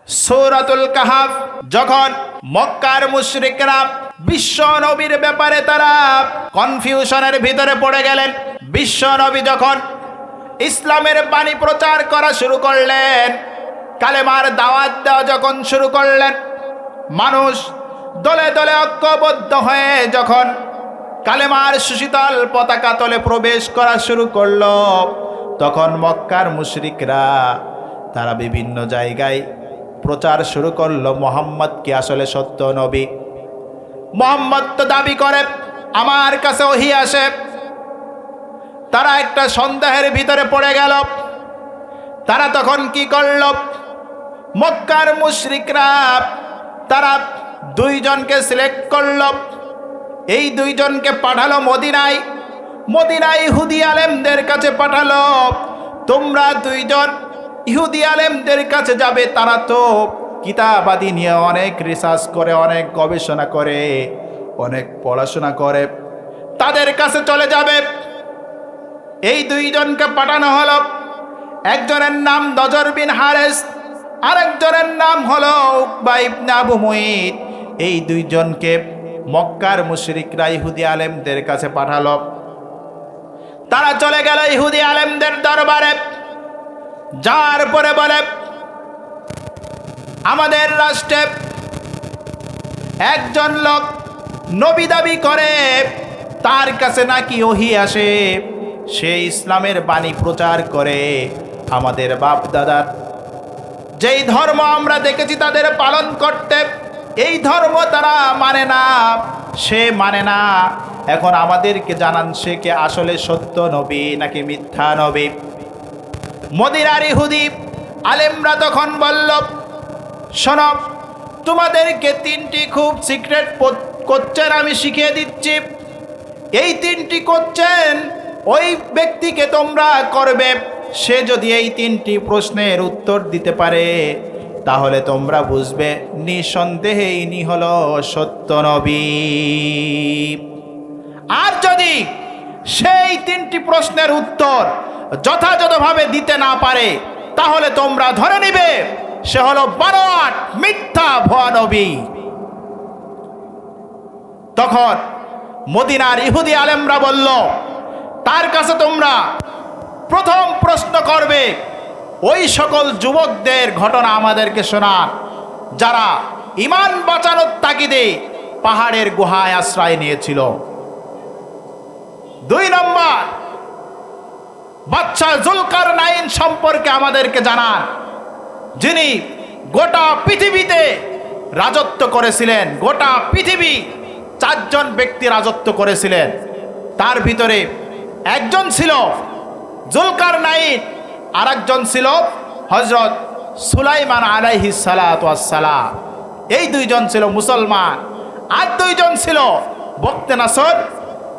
সূরাতুল কাহাফ। যখন মক্কার মুশরিকরা বিশ্ব নবীর ব্যাপারে তারা কনফিউশনের ভিতরে পড়ে গেলেন, বিশ্ব নবী যখন ইসলামের বাণী প্রচার করা শুরু করলেন, কালেমার দাওয়াত দেওয়া যখন শুরু করলেন, মানুষ দলে দলে ঐক্যবদ্ধ হয়ে যখন কালেমার সুশীতল পতাকা তলে প্রবেশ করা শুরু করলো, তখন মক্কার মুশরিকরা তারা বিভিন্ন জায়গায় প্রচার শুরু করলো মোহাম্মদ কি আসলে সত্য নবী। মোহাম্মদ তো দাবি করে আমার কাছে ওহী আসে। তারা একটা সন্দেহের ভিতরে পড়ে গেল। তারা তখন কি করল? মক্কার মুশরিকরা তারা দুইজনকে সিলেক্ট করল। এই দুইজনকে পাঠালো মদিনায়। মদিনায় ইহুদি আলেমদের কাছে পাঠালো, তোমরা দুইজন ইহুদি আলেমদের কাছে যাবে। তারা তো কিতাবাদি নিয়ে অনেক রিসার্চ করে, অনেক গবেষণা করে, অনেক পড়াশোনা করে, তাদের কাছে চলে যাবে। এই দুইজনকে পাঠানো হলো। একজনের নাম দজর বিন হারেস, আরেকজনের নাম হলো উকবা ইবনে আবু মুইত। এই দুইজনকে মক্কার মুশরিকরা ইহুদি আলেমদের কাছে পাঠালো। তারা চলে গেল ইহুদি আলেমদের দরবারে। যার পরে বলে, আমাদের রাষ্ট্রে একজন লোক নবী দাবি করে, তার কাছে নাকি ওহী আসে, সে ইসলামের বাণী প্রচার করে। আমাদের বাপ দাদার যেই ধর্ম আমরা দেখেছি তাদের পালন করতে, এই ধর্ম তারা মানে না, সে মানে না। এখন আমাদেরকে জানান, সে কে আসলে সত্য নবী নাকি মিথ্যা নবী। মদিনার ইহুদি আলেমরা তখন বলল, শোনো, তোমাদেরকে তিনটি খুব সিক্রেট কোশ্চেন আমি শিখিয়ে দিচ্ছি। এই তিনটি কোশ্চেন ওই ব্যক্তিকে তোমরা করবে। সে যদি এই তিনটি প্রশ্নের উত্তর দিতে পারে, তাহলে তোমরা বুঝবে নিঃসন্দেহে ইনি হলো সত্য নবী। আর যদি সেই তিনটি প্রশ্নের উত্তর যথাযথভাবে দিতে না পারে, তাহলে তোমরা ধরে নিবে সে হলো বানোয়াট মিথ্যা ভুয়া নবী। তখন মদিনার ইহুদি আলেমরা বলল, তার কাছে তোমরা প্রথম প্রশ্ন করবে ওই সকল যুবকদের ঘটনা আমাদেরকে শোনান, যারা ঈমান বাঁচানোর তাগিদে পাহাড়ের গুহায় আশ্রয় নিয়েছিল। 2 নম্বর, বাদশা জুলকারনাইন সম্পর্কে আমাদেরকে জানান, যিনি গোটা পৃথিবীতে রাজত্ব করেছিলেন। গোটা পৃথিবী 4 জন ব্যক্তি রাজত্ব করেছিলেন। তার ভিতরে একজন ছিল জুলকারনাইন, আর একজন ছিল হযরত সুলাইমান আলাইহিস সালাতু ওয়াস সালাম। এই দুইজন ছিল মুসলমান, আর দুইজন ছিল বখতে নাসর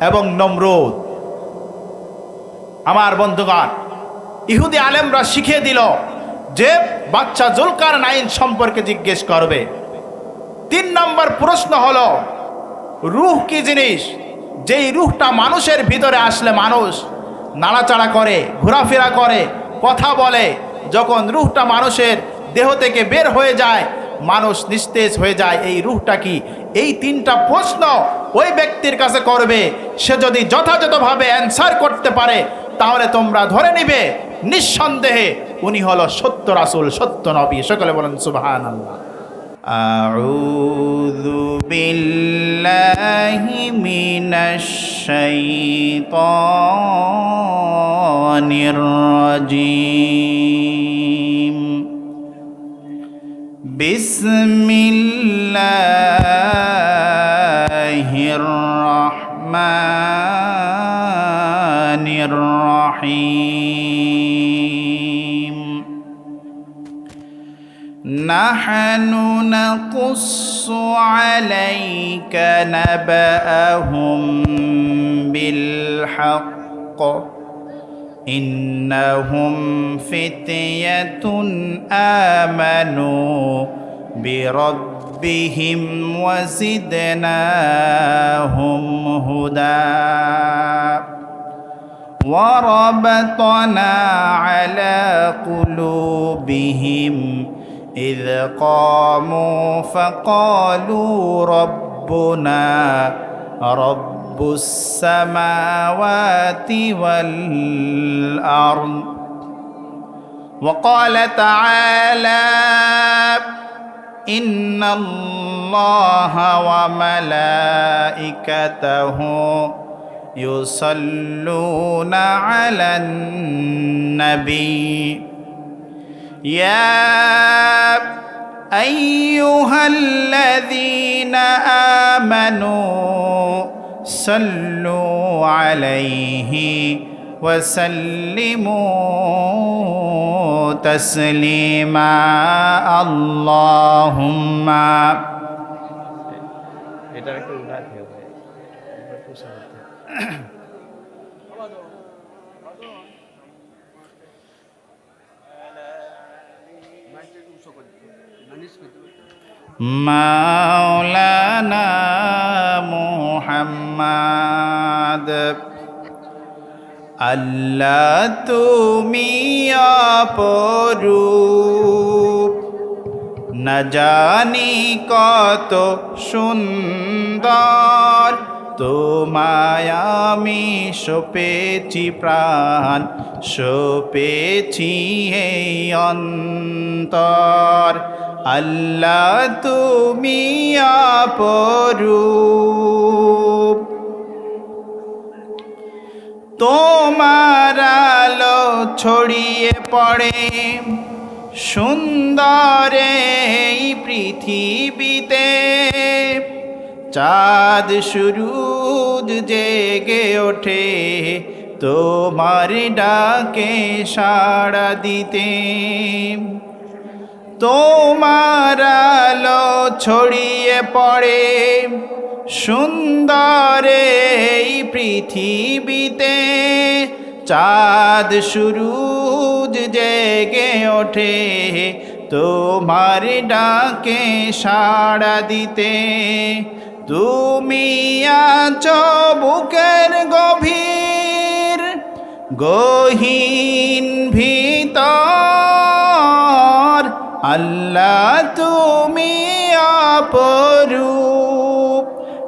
এবং নমরুদ। আমার বন্ধুগণ, ইহুদি আলেমরা শিখিয়ে দিল যে বাদশা জুলকারনাইন সম্পর্কে জিজ্ঞেস করবে। 3 নম্বর প্রশ্ন হলো, রূহ কি জিনিস? যেই রূহটা মানুষের ভিতরে আসলে মানুষ নাড়াচাড়া করে, ঘোরাফেরা করে, কথা বলে। যখন রূহটা মানুষের দেহ থেকে বের হয়ে যায়, মানুষ নিস্তেজ হয়ে যায়। এই রূহটা কি? এই 3টা প্রশ্ন ওই ব্যক্তির কাছে করবে। সে যদি যথাযথভাবে অ্যান্সার করতে পারে, তাহলে তোমরা ধরে নিবে নিঃসন্দেহে উনি হলো সত্য রাসূল, সত্য নবী। সকলে বলেন সুবহানাল্লাহ। আউযু বিল্লাহি মিনাশ শাইতানির রাজীম। বিসমিল্লাহির রাহমানির রাহিম। নাহনু নাকুসসু আলাইকা নাবাআহুম বিল হক্ক ইন্নাহুম ফিতয়াতুন আমানু বিরাব্বিহিম ওয়াজিদনাহুম হুদা وربطنا على قلوبهم إذ قاموا فقالوا ربنا رب السماوات والأرض وقال تعالى إن الله وملائكته يصلون على النبي يا أيها الذين آمنوا صلوا عليه وسلموا تسليما اللهم মাওলানা মুহাম্মদ আল্লাহ তুমি অপরূপ না জানি কত সুন্দর তোমায় আমি সপেছি প্রাণ সপেছি এই অন্তর আল্লাহ তুমি অপরূপ তোমার আলো ছড়িয়ে পড়ে সুন্দর এই পৃথিবীতে চাঁদ সূরজ জেগে ওঠে তোমার ডাকে সাড়া দিতে তোমার আলো ছড়িয়ে পড়ে সুন্দর এই পৃথিবীতে চাঁদ সূরজ জেগে ওঠে তোমার ডাকে সাড়া দিতে তুমি আছো বুকের গভীর গহীন ভিতর আল্লাহ তুমি অপরূপ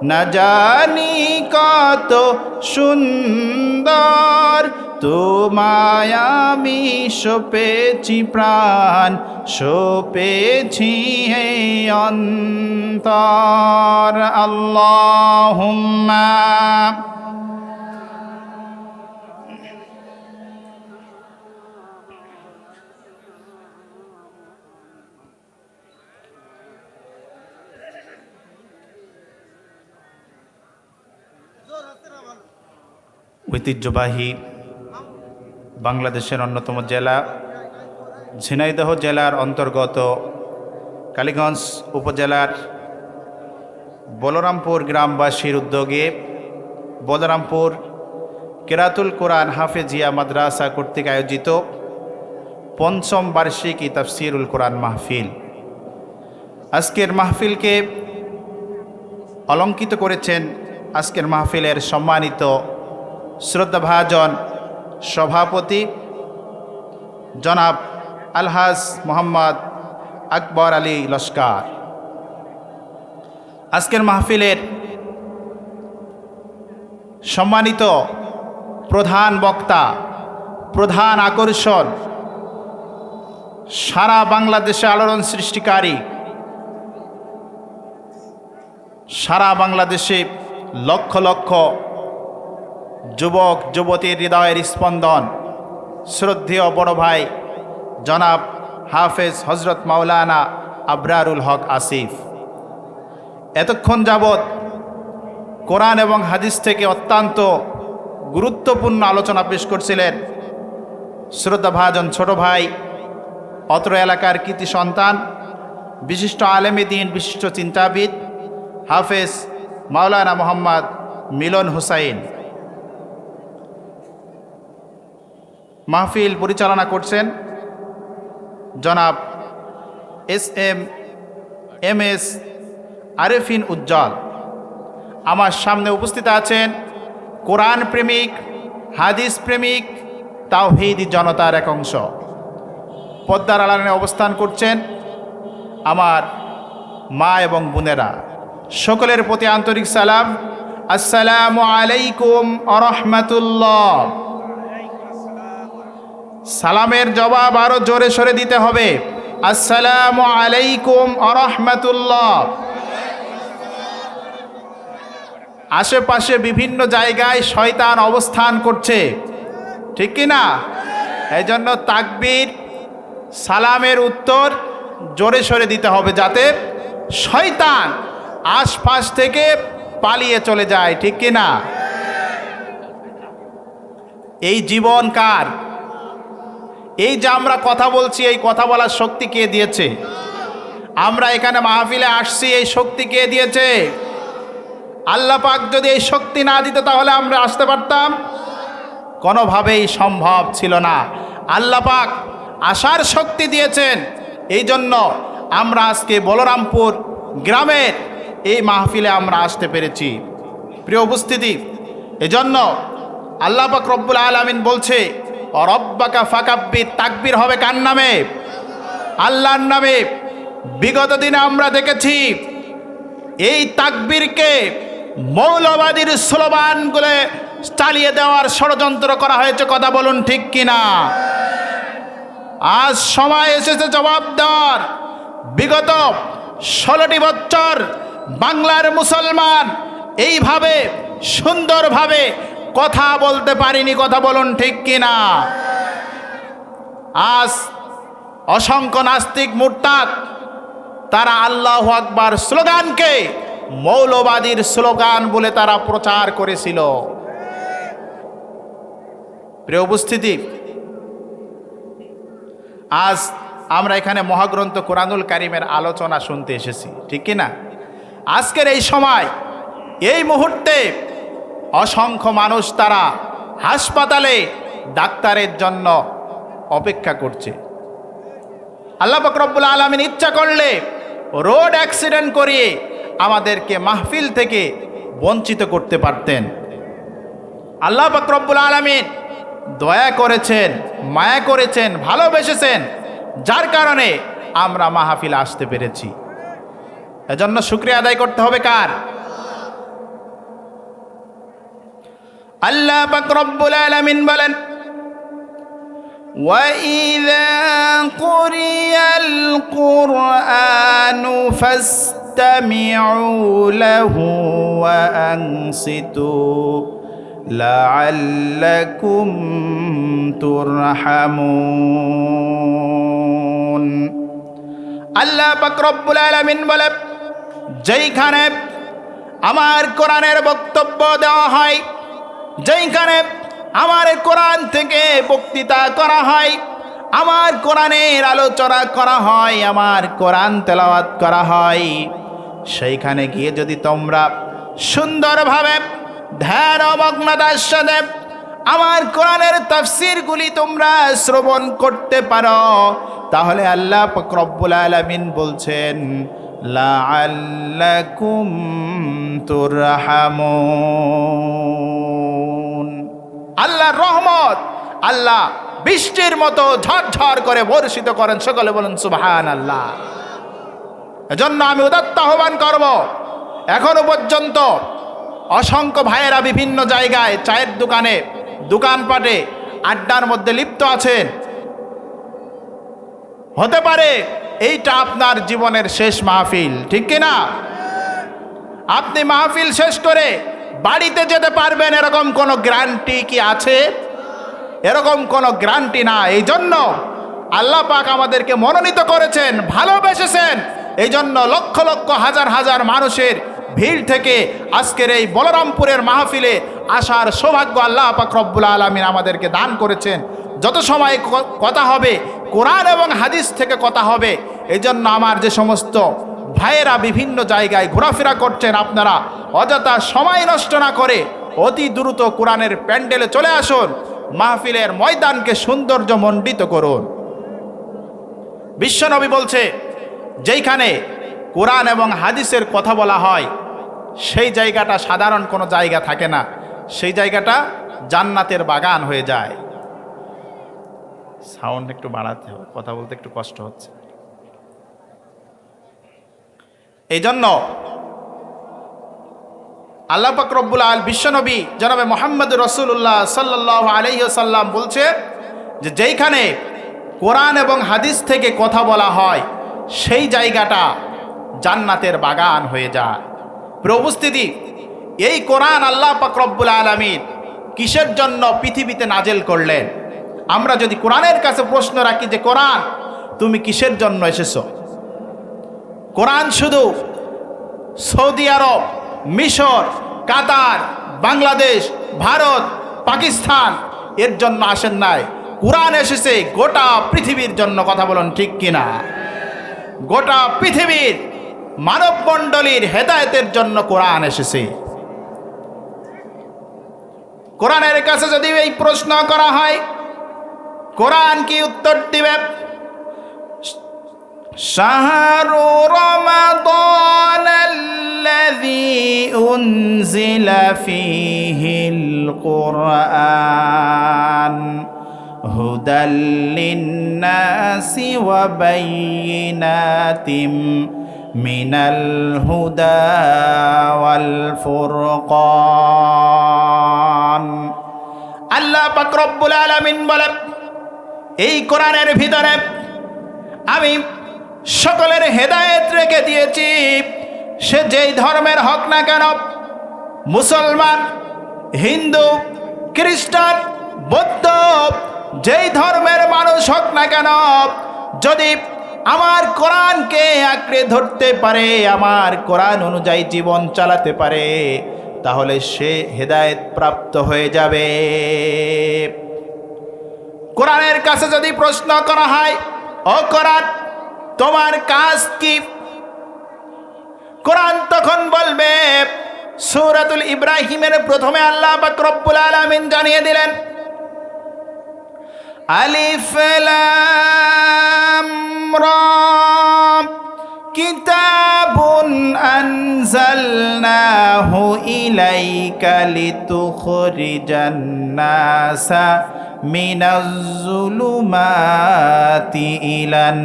না জানি কত সুন্দর তোমায় আমি সপেছি প্রাণ সপেছি এই অন্তর আল্লাহুম্মা ঐতিহ্যবাহী বাংলাদেশের অন্যতম জেলা ঝিনাইদহ জেলার অন্তর্গত কালীগঞ্জ উপজেলার বলরামপুর গ্রামবাসীর উদ্যোগে বলরামপুর কেরাতুল কোরআন হাফেজিয়া মাদ্রাসা কর্তৃক আয়োজিত পঞ্চম বার্ষিকী তাফসিরুল কোরআন মাহফিল। আজকের মাহফিলকে অলঙ্কিত করেছেন আজকের মাহফিলের সম্মানিত শ্রদ্ধাভাজন সভাপতি জনাব আলহাজ মোহাম্মদ আকবর আলী লস্কর। আজকের মাহফিলের সম্মানিত প্রধান বক্তা, প্রধান আকর্ষণ, সারা বাংলাদেশে আলোড়ন সৃষ্টিকারী, সারা বাংলাদেশে লক্ষ লক্ষ যুবক যুবতীর হৃদয়ের স্পন্দন, শ্রদ্ধেয় বড় ভাই জনাব হাফেজ হজরত মাওলানা আবরারুল হক আসিফ এতক্ষণ যাবৎ কোরআন এবং হাদিস থেকে অত্যন্ত গুরুত্বপূর্ণ আলোচনা পেশ করছিলেন। শ্রদ্ধাভাজন ছোট ভাই, অত্র এলাকার কৃতি সন্তান, বিশিষ্ট আলেমে দ্বীন, বিশিষ্ট চিন্তাবিদ হাফেজ মাওলানা মোহাম্মদ মিলন হুসাইন মাহফিল পরিচালনা করছেন জনাব এম.এস. আরেফিন উজ্জ্বল। আমার সামনে উপস্থিত আছেন কোরআন প্রেমিক, হাদিস প্রেমিক, তাওহীদি জনতার এক অংশ। পদ্মার আড়ালে অবস্থান করছেন আমার মা এবং বোনেরা, সকলের প্রতি আন্তরিক সালাম। আসসালামু আলাইকুম ওয়া রাহমাতুল্লাহ। সালামের জবাব আরো জোরে সরে দিতে হবে। আসসালামু আলাইকুম ওয়া রাহমাতুল্লাহ। আশেপাশে বিভিন্ন জায়গায় শয়তান অবস্থান করছে, ঠিক কি না? এই জন্য তাকবীর, সালামের উত্তর জোরে সরে দিতে হবে, যাতে শয়তান আশপাশ থেকে পালিয়ে চলে যায়, ঠিক কি না? এই জীবন কার? এই যে আমরা কথা বলছি, এই কথা বলার শক্তি কে দিয়েছে? আমরা এখানে মাহফিলে আসছি, এই শক্তি কে দিয়েছে? আল্লাহ পাক যদি এই শক্তি না দিত তাহলে আমরা আসতে পারতাম? কোনোভাবেই সম্ভব ছিল না। আল্লাহ পাক আসার শক্তি দিয়েছেন, এই জন্য আমরা আজকে বলরামপুর গ্রামের এই মাহফিলে আমরা আসতে পেরেছি। প্রিয় উপস্থিতি, এজন্য আল্লাহ পাক রব্বুল আলামিন বলছে, রব্বাকা ফাকাব্বির। তাকবীর হবে কার নামে? আল্লাহর নামে। বিগত দিনে আমরা দেখেছি এই তাকবীরকে মৌলবাদীর স্লোগান বলে চালিয়ে দেওয়ার ষড়যন্ত্র করা হয়েছে। কথা বলুন ঠিক কিনা? আজ সময় এসেছে জবাব দেওয়ার। বিগত 16টি বছর বাংলার মুসলমান এইভাবে সুন্দরভাবে কথা বলতে পারিনি। কথা বলুন ঠিক কিনা? আজ অসংখ্য নাস্তিক মুরতাদ তারা আল্লাহু আকবার স্লোগানকে মৌলবাদীর স্লোগান বলে তারা প্রচার করেছিল। প্রিয় উপস্থিতি, আজ আমরা এখানে মহাগ্রন্থ কোরআনুল কারীমের আলোচনা শুনতে এসেছি, ঠিক কি না? আজকের এই সময়, এই মুহূর্তে অসংখ্য মানুষ তারা হাসপাতালে ডাক্তারের জন্য অপেক্ষা করছে। আল্লাহ পাক রব্বুল আলামিন ইচ্ছা করলে রোড অ্যাক্সিডেন্ট করিয়ে আমাদেরকে মাহফিল থেকে বঞ্চিত করতে পারতেন। আল্লাহ পাক রব্বুল আলামিন দয়া করেছেন, মায়া করেছেন, ভালোবেসেছেন, যার কারণে আমরা মাহফিল আসতে পেরেছি। এজন্য শুকরিয়া আদায় করতে হবে কার? আল্লাহ পাক রব্বুল আলামিন বলেন, وَإِذَا قُرِئَ الْقُرْآنُ فَاسْتَمِعُوا لَهُ وَأَنصِتُوا لَعَلَّكُمْ تُرْحَمُونَ। আল্লাহ পাক রব্বুল আলামিন বলেন, যেইখানে আমার কোরআনের বক্তব্য দেওয়া হয়, যেইখানে আমার কোরআন থেকে বক্তৃতা করা হয়, আমার কোরআনের আলোচনা করা হয়, আমার কোরআন তেলাওয়াত করা হয়, সেইখানে গিয়ে যদি তোমরা সুন্দরভাবে ধ্যান মগ্নতার সাথে আমার কোরআনের তাফসীরগুলি তোমরা শ্রবণ করতে পারো, তাহলে আল্লাহ পাক রব্বুল আলামিন বলছেন, লাআল্লাকুম তুরহামুন। আল্লাহর রহমত আল্লাহ বৃষ্টির মতো ঝরঝর করে বর্ষিত করেন। সকলে বলুন সুবহানাল্লাহ। এজন্য আমি উদাত্ত আহ্বান করব, এখনো পর্যন্ত অসংখ্য ভাইয়েরা বিভিন্ন জায়গায় চায়ের দোকানে, দোকানপাটে, আড্ডার মধ্যে লিপ্ত আছেন। হতে পারে এইটা আপনার জীবনের শেষ মাহফিল, ঠিক কিনা? আপনি মাহফিল শেষ করে বাড়িতে যেতে পারবেন এরকম কোনো গ্যারান্টি কি আছে? এরকম কোনো গ্যারান্টি না। এই জন্য আল্লাহ পাক আমাদেরকে মনোনীত করেছেন, ভালোবেসেছেন। এই জন্য লক্ষ লক্ষ হাজার হাজার মানুষের ভিড় থেকে আজকের এই বলরামপুরের মাহফিলে আসার সৌভাগ্য আল্লাহ পাক রব্বুল আলামিন আমাদেরকে দান করেছেন। যত সময় কথা হবে কোরআন এবং হাদিস থেকে কথা হবে। এই জন্য আমার যে সমস্ত ভাইয়েরা বিভিন্ন জায়গায় ঘোরাফেরা করছেন, আপনারা অযথা সময় নষ্ট না করে অতি দ্রুত কোরআনের প্যান্ডেলে চলে আসুন, মাহফিলের ময়দানকে সৌন্দর্যমণ্ডিত করুন। বিশ্বনবী বলছে, যেইখানে কোরআন এবং হাদিসের কথা বলা হয় সেই জায়গাটা সাধারণ কোনো জায়গা থাকে না, সেই জায়গাটা জান্নাতের বাগান হয়ে যায়। সাউন্ড একটু বাড়াতে হবে, কথা বলতে একটু কষ্ট হচ্ছে। এই জন্য আল্লাহ পাক রব্বুল আলামিন বিশ্বনবী জনাবে মুহাম্মদ রাসূলুল্লাহ সাল্লাল্লাহু আলাইহি ওয়াসাল্লাম বলছে যে যেইখানে কোরআন এবং হাদিস থেকে কথা বলা হয় সেই জায়গাটা জান্নাতের বাগান হয়ে যায়। প্রিয় উপস্থিতি, এই কোরআন আল্লাহ পাক রব্বুল আলামিন কিসের জন্য পৃথিবীতে নাজেল করলেন? আমরা যদি কোরআনের কাছে প্রশ্ন রাখি যে কোরআন তুমি কিসের জন্য এসেছো, কোরআন শুধু সৌদি আরব, মিশর, কাতার, বাংলাদেশ, ভারত, পাকিস্তান এর জন্য আসেন নাই। কোরআন এসেছে গোটা পৃথিবীর জন্য। কথা বলুন ঠিক কিনা? গোটা পৃথিবীর মানব মণ্ডলীর হেদায়েতের জন্য কোরআন এসেছে। কোরআনের কাছে যদি এই প্রশ্ন করা হয়, কোরআন কি উত্তর দিবে? শাহরু রমাদানাল্লাযী উনজিলা ফীহিল কুরআন হুদাল লিন্নাসি ওয়া বাইয়িনাতিম মিনাল হুদা ওয়াল ফুরকান। আল্লাহ পাক রব্বুল আলামিন বলেন, এই কোরআনের ভিতরে আমি সকলের হেদায়েত রেখে দিয়েছি। সে যেই ধর্মের হোক না কেন, মুসলমান, হিন্দু, খ্রিস্টান, বৌদ্ধ, যেই ধর্মের মানুষ হোক না কেন, যদি আমার কোরআনকে আঁকড়ে ধরতে পারে, আমার কোরআন অনুযায়ী জীবন চালাতে পারে, তাহলে সে হেদায়েত প্রাপ্ত হয়ে যাবে। কোরআনের কাছে যদি প্রশ্ন করা হয়, ও কোরআন তোমার কাজ কি? কোরআন তখন বলবে, সূরাতুল ইব্রাহিমের প্রথমে আল্লাহ পাক রব্বুল আলামিন জানিয়ে দিলেন, আলিফ লাম রা কিতাবুন আনজালনাহু ইলাইকা লিতুখরিজান নাসা মিনাজ যুলুমাতি ইলান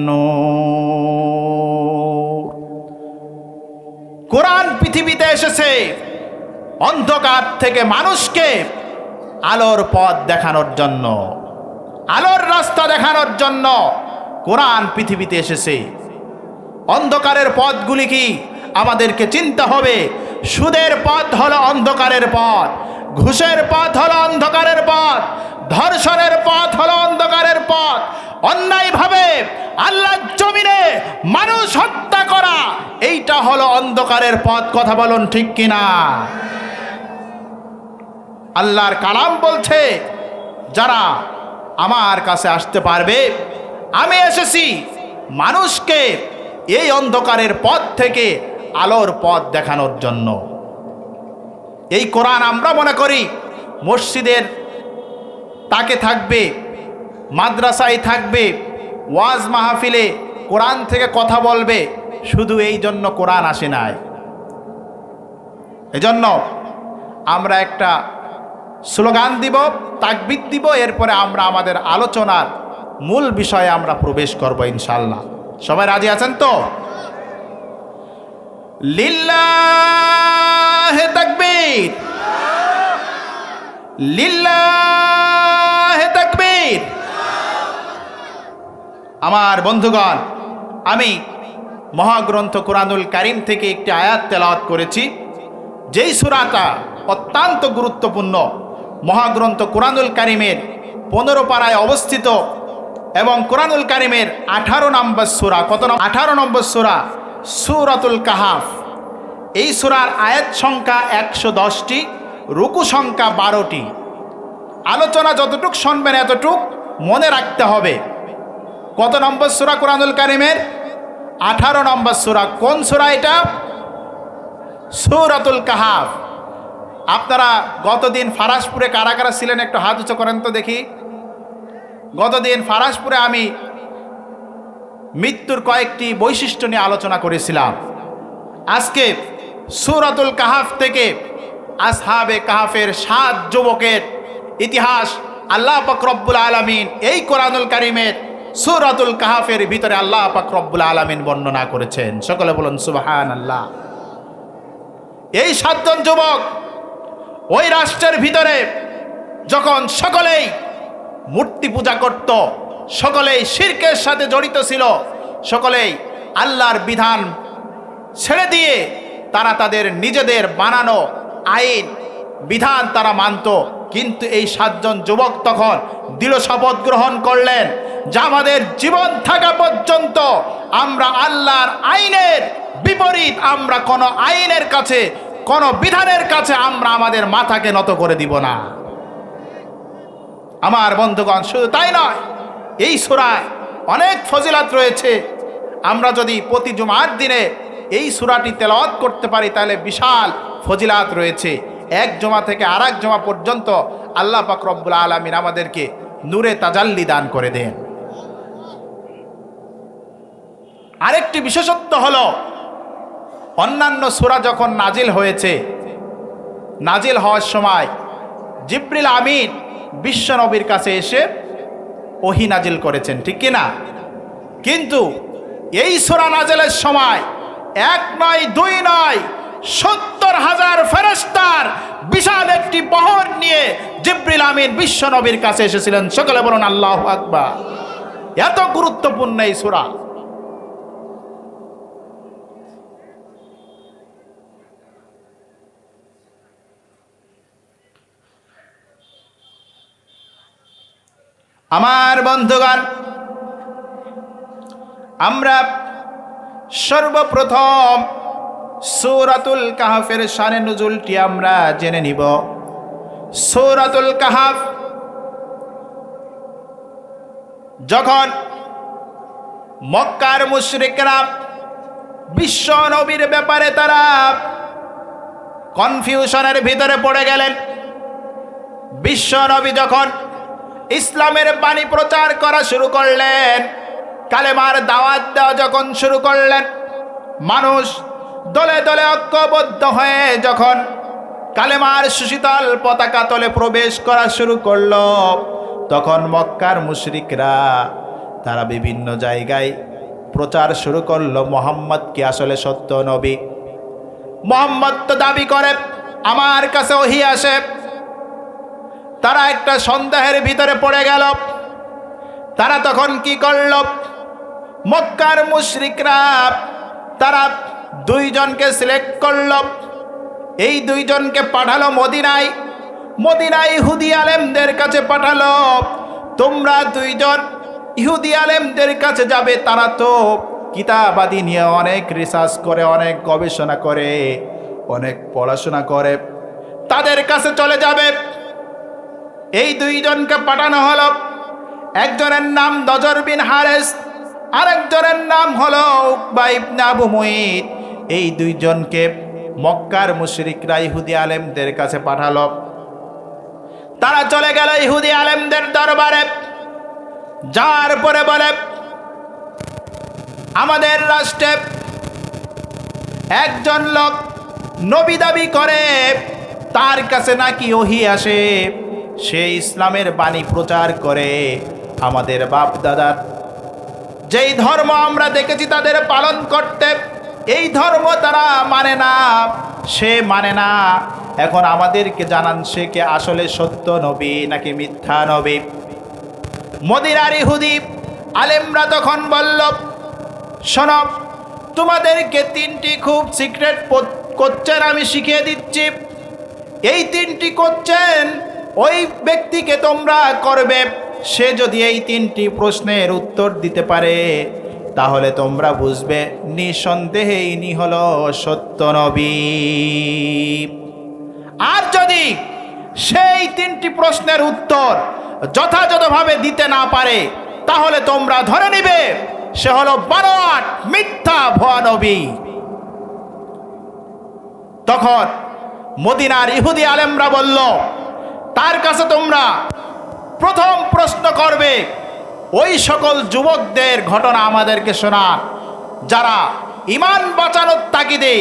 নূর। কোরআন পৃথিবীতে এসেছে অন্ধকার থেকে মানুষকে আলোর পথ দেখানোর জন্য, আলোর রাস্তা দেখানোর জন্য কোরআন পৃথিবীতে এসেছে। অন্ধকারের পথগুলি কি আমাদেরকে চিনতে হবে। সুদের পথ হলো অন্ধকারের পথ, ঘুষের পথ হলো অন্ধকারের পথ, ধর্ষণের পথ হলো অন্ধকারের পথ, অন্যায়ভাবে আল্লাহর জমিনে মানুষ হত্যা করা, এইটা হলো অন্ধকারের পথ। কথা বলুন ঠিক কিনা? আল্লাহর কালাম বলছে, যারা আমার কাছে আসতে পারবে, আমি এসেছি মানুষকে এই অন্ধকারের পথ থেকে আলোর পথ দেখানোর জন্য। এই কোরআন আমরা মনে করি মসজিদের তাকে থাকবে, মাদ্রাসায় থাকবে, ওয়াজ মাহফিলে কোরআন থেকে কথা বলবে, শুধু এই জন্য কোরআন আসে নাই। এজন্য আমরা একটা স্লোগান দিব, তাকবীর দিব, এরপরে আমরা আমাদের আলোচনার মূল বিষয়ে আমরা প্রবেশ করব ইনশাআল্লাহ। সবাই রাজি আছেন তো? লিল্লাহে তাকবীর, লিল্লাহে তাকবীর। আমার বন্ধুগণ, আমি মহাগ্রন্থ কোরআনুল কারীম থেকে একটি আয়াত তেলাওয়াত করেছি, যেই সূরাটা অত্যন্ত গুরুত্বপূর্ণ। মহাগ্রন্থ কোরআনুল কারীমের 15 পারায় অবস্থিত এবং কোরআনুল কারীমের 18 নম্বর সূরা। কত নম্বর? 18 নম্বর সূরা, সূরাতুল কাহাফ। এই সূরার আয়াত সংখ্যা 110টি, রুকু সংখ্যা 12টি। আলোচনা যতটুক শুনবেন এতটুক মনে রাখতে হবে। কত নম্বর সূরা কোরআনুল কারীমের? 18 নম্বর সূরা। কোন সূরা এটা? সূরাতুল কাহাফ। আপনারা গতদিন ফারাসপুরে কারা কারা ছিলেন একটু হাত উঁচু করেন তো দেখি। গতদিন ফারাসপুরে আমি মৃত্যুর কয়েকটি বৈশিষ্ট্য নিয়ে আলোচনা করেছিলাম। আজকে সূরাতুল কাহাফ থেকে আসহাবে কাহাফের 7 যুবকের ইতিহাস আল্লাহ পাক রব্বুল আলামিন এই কোরআনুল কারীমের সূরাতুল কাহাফের ভিতরে আল্লাহ পাক রব্বুল আলামিন বর্ণনা করেছেন। সকলে বলুন সুবহানাল্লাহ। এই 7 জন যুবক ওই রাষ্ট্রের ভিতরে যখন সকলেই মূর্তি পূজা করত, সকলেই শিরকের সাথে জড়িত ছিল, সকলেই আল্লাহর বিধান ছেড়ে দিয়ে তারা তাদের নিজেদের বানানো আইন বিধান তারা মানত। কিন্তু এই 7 জন যুবক তখন দৃঢ় শপথ গ্রহণ করলেন যে আমাদের জীবন থাকা পর্যন্ত আমরা আল্লাহর আইনের বিপরীত, আমরা কোনো আইনের কাছে, কোনো বিধানের কাছে আমরা আমাদের মাথাকে নত করে দিব না। আমার বন্ধুগণ, শুধু তাই নয়, এই সূরায় অনেক ফজিলত রয়েছে। আমরা যদি প্রতি জুমার দিনে এই সূরাটি তেলাওয়াত করতে পারি তাহলে বিশাল ফজিলত রয়েছে। এক জুমা থেকে আরেক জুমা পর্যন্ত আল্লাহ পাক রব্বুল আলামিন আমাদেরকে নূরে তাজাল্লি দান করে দেন। আরেকটি বিশেষত্ব হলো, অন্যান্য সূরা যখন নাজিল হয়েছে, নাজিল হওয়ার সময় জিবরিল আমিন বিশ্ব নবীর কাছে এসে ওহী নাজিল করেছেন, ঠিক কি না? কিন্তু এই সূরা নাজিলের সময় 1 নয় 2 নয় 70,000 ফেরেশতার বিশাল একটি বহর নিয়ে জিবরিল আমিন বিশ্ব নবীর কাছে এসেছিলেন। সকলে বলুন আল্লাহু আকবার। এত গুরুত্বপূর্ণ এই সূরা। আমার বন্ধুগণ, আমরা সর্বপ্রথম সূরাতুল কাহাফের শানে নুজুলটি আমরা জেনে নিব। সূরাতুল কাহাফ যখন মক্কার মুশরিকরা বিশ্ব নবীর ব্যাপারে তারা কনফিউশনের ভিতরে পড়ে গেলেন, বিশ্ব নবী যখন ইসলামের বাণী প্রচার করা শুরু করলেন, কালেমার দাওয়াত দেওয়া যখন শুরু করলেন, মানুষ দলে দলে ঐক্যবদ্ধ হয়ে যখন কালেমার সুশীতল পতাকা তলে প্রবেশ করা শুরু করলো, তখন মক্কার মুশরিকরা তারা বিভিন্ন জায়গায় প্রচার শুরু করলো মুহাম্মদ কি আসলে সত্য নবী। মুহাম্মদ তো দাবি করে আমার কাছে ওহী আসে। তারা একটা সন্দেহের ভিতরে পড়ে গেল। তারা তখন কি করল? মক্কার মুশরিকরা তারা 2 জনকে সিলেক্ট করল। এই 2 জনকে পাঠালো মদিনায়। মদিনায় ইহুদি আলেমদের কাছে পাঠালো, তোমরা 2 জন ইহুদি আলেমদের কাছে যাবে। তারা তো কিতাবাদি নিয়ে অনেক রিসার্চ করে, অনেক গবেষণা করে, অনেক পড়াশোনা করে, তাদের কাছে চলে যাবে। এই 2 জনকে পাঠানো হলো। একজনের নাম দজর বিন হারেস, আরেকজনের নাম হলো উকবা ইবনে আবু মুঈত। এই 2 জনকে মক্কার মুশরিকরা ইহুদি আলেমদের কাছে পাঠালো। তারা চলে গেল ইহুদি আলেমদের দরবারে। যার পরে বলে, আমাদের রাষ্ট্রে একজন লোক নবী দাবি করে, তার কাছে নাকি ওহী আসে, সে ইসলামের বাণী প্রচার করে। আমাদের বাপ দাদার যেই ধর্ম আমরা দেখেছি তাদের পালন করতে, এই ধর্ম তারা মানে না, সে মানে না। এখন আমাদেরকে জানান সে কে আসলে সত্য নবী নাকি মিথ্যা নবী। মদিনার ইহুদি আলেমরা তখন বলল, শোনো, তোমাদেরকে 3টি খুব সিক্রেট কোশ্চেন আমি শিখিয়ে দিচ্ছি। এই 3টি কোশ্চেন ওই ব্যক্তিকে তোমরা করবে। সে যদি এই 3টি প্রশ্নের উত্তর দিতে পারে তাহলে তোমরা বুঝবে নিঃসন্দেহে ইনি হলো সত্য নবী। আর যদি সেই 3টি প্রশ্নের উত্তর যথাযথভাবে দিতে না পারে তাহলে তোমরা ধরে নিবে সে হলো বানোয়াট মিথ্যা ভুয়া নবী। তখন মদিনার ইহুদি আলেমরা বলল, তার কাছে তোমরা প্রথম প্রশ্ন করবে ওই সকল যুবকদের ঘটনা আমাদেরকে শোনান যারা ঈমান বাঁচানোর তাগিদে